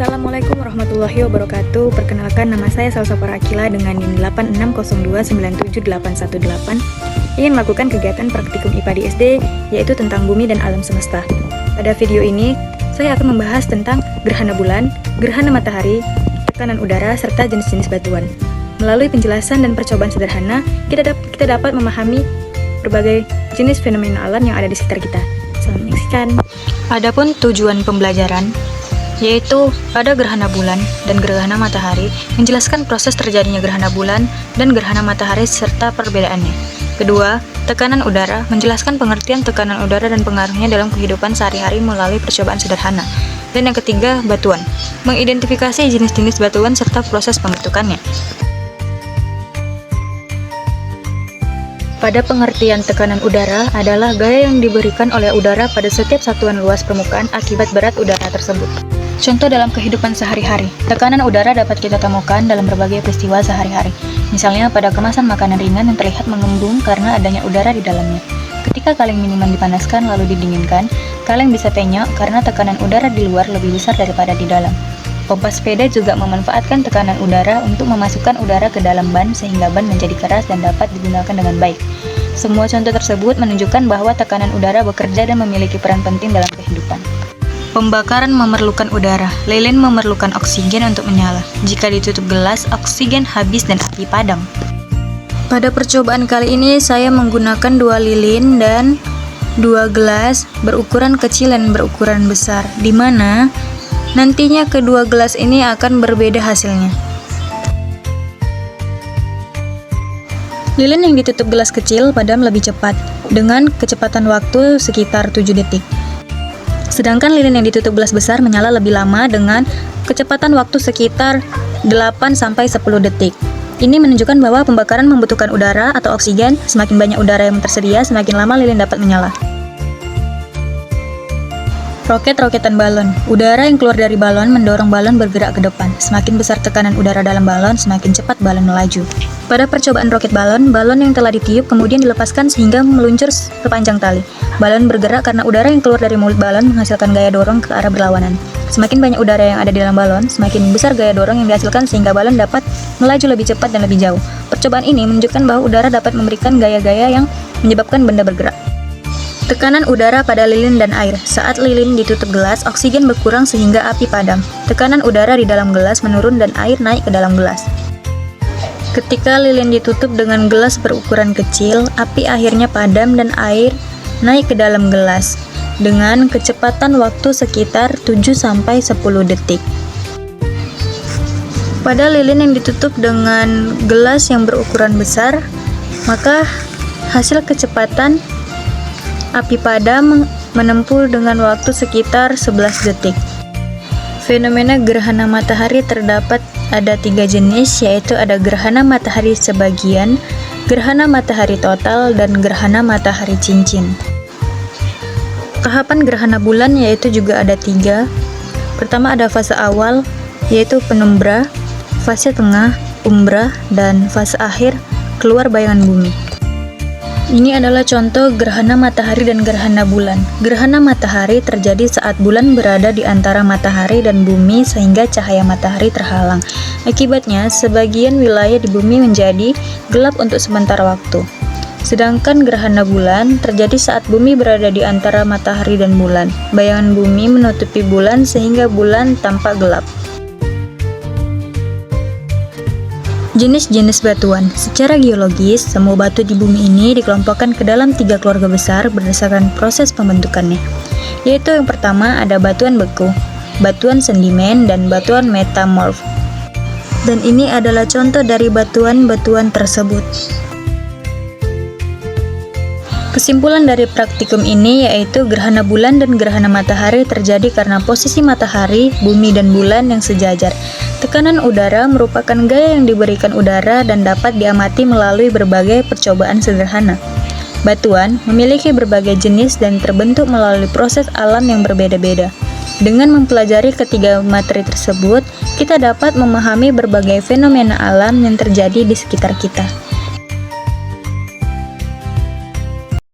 Assalamualaikum warahmatullahi wabarakatuh. Perkenalkan, nama saya Salsa Parakila dengan NIM 8602978118. Ingin melakukan kegiatan praktikum IPA di SD, yaitu tentang bumi dan alam semesta. Pada video ini, saya akan membahas tentang gerhana bulan, gerhana matahari, tekanan udara, serta jenis-jenis batuan. Melalui penjelasan dan percobaan sederhana, kita dapat memahami berbagai jenis fenomena alam yang ada di sekitar kita. Selamat menyaksikan. Adapun tujuan pembelajaran yaitu pada gerhana bulan dan gerhana matahari, menjelaskan proses terjadinya gerhana bulan dan gerhana matahari serta perbedaannya. Kedua, tekanan udara, menjelaskan pengertian tekanan udara dan pengaruhnya dalam kehidupan sehari-hari melalui percobaan sederhana. Dan yang ketiga, batuan, mengidentifikasi jenis-jenis batuan serta proses pembentukannya. Pada pengertian tekanan udara adalah gaya yang diberikan oleh udara pada setiap satuan luas permukaan akibat berat udara tersebut. Contoh dalam kehidupan sehari-hari, tekanan udara dapat kita temukan dalam berbagai peristiwa sehari-hari. Misalnya pada kemasan makanan ringan yang terlihat mengembung karena adanya udara di dalamnya. Ketika kaleng minuman dipanaskan lalu didinginkan, kaleng bisa penyok karena tekanan udara di luar lebih besar daripada di dalam. Pompa sepeda juga memanfaatkan tekanan udara untuk memasukkan udara ke dalam ban sehingga ban menjadi keras dan dapat digunakan dengan baik. Semua contoh tersebut menunjukkan bahwa tekanan udara bekerja dan memiliki peran penting dalam kehidupan. Pembakaran memerlukan udara. Lilin memerlukan oksigen untuk menyala. Jika ditutup gelas, oksigen habis dan api padam. Pada percobaan kali ini saya menggunakan 2 lilin dan 2 gelas berukuran kecil dan berukuran besar, di mana nantinya kedua gelas ini akan berbeda hasilnya. Lilin yang ditutup gelas kecil padam lebih cepat, dengan kecepatan waktu sekitar 7 detik. Sedangkan lilin yang ditutup gelas besar menyala lebih lama dengan kecepatan waktu sekitar 8-10 detik. Ini menunjukkan bahwa pembakaran membutuhkan udara atau oksigen. Semakin banyak udara yang tersedia, semakin lama lilin dapat menyala. Roket-roketan balon. Udara yang keluar dari balon mendorong balon bergerak ke depan. Semakin besar tekanan udara dalam balon, semakin cepat balon melaju. Pada percobaan roket balon, balon yang telah ditiup kemudian dilepaskan sehingga meluncur sepanjang tali. Balon bergerak karena udara yang keluar dari mulut balon menghasilkan gaya dorong ke arah berlawanan. Semakin banyak udara yang ada di dalam balon, semakin besar gaya dorong yang dihasilkan sehingga balon dapat melaju lebih cepat dan lebih jauh. Percobaan ini menunjukkan bahwa udara dapat memberikan gaya-gaya yang menyebabkan benda bergerak. Tekanan udara pada lilin dan air. Saat lilin ditutup gelas, oksigen berkurang sehingga api padam. Tekanan udara di dalam gelas menurun dan air naik ke dalam gelas. Ketika lilin ditutup dengan gelas berukuran kecil, api akhirnya padam dan air naik ke dalam gelas dengan kecepatan waktu sekitar 7-10 detik. Pada lilin yang ditutup dengan gelas yang berukuran besar, maka hasil kecepatan api padam menempuh dengan waktu sekitar 11 detik. Fenomena gerhana matahari terdapat ada 3 jenis, yaitu ada gerhana matahari sebagian, gerhana matahari total, dan gerhana matahari cincin. Tahapan gerhana bulan yaitu juga ada 3. Pertama ada fase awal, yaitu penumbra, fase tengah, umbra, dan fase akhir, keluar bayangan bumi. Ini adalah contoh gerhana matahari dan gerhana bulan. Gerhana matahari terjadi saat bulan berada di antara matahari dan bumi sehingga cahaya matahari terhalang. Akibatnya, sebagian wilayah di bumi menjadi gelap untuk sementara waktu. Sedangkan gerhana bulan terjadi saat bumi berada di antara matahari dan bulan. Bayangan bumi menutupi bulan sehingga bulan tampak gelap. Jenis-jenis batuan. Secara geologis, semua batu di bumi ini dikelompokkan ke dalam 3 keluarga besar berdasarkan proses pembentukannya. Yaitu yang pertama ada batuan beku, batuan sedimen, dan batuan metamorf. Dan ini adalah contoh dari batuan-batuan tersebut. Kesimpulan dari praktikum ini yaitu gerhana bulan dan gerhana matahari terjadi karena posisi matahari, bumi, dan bulan yang sejajar. Tekanan udara merupakan gaya yang diberikan udara dan dapat diamati melalui berbagai percobaan sederhana. Batuan memiliki berbagai jenis dan terbentuk melalui proses alam yang berbeda-beda. Dengan mempelajari ketiga materi tersebut, kita dapat memahami berbagai fenomena alam yang terjadi di sekitar kita.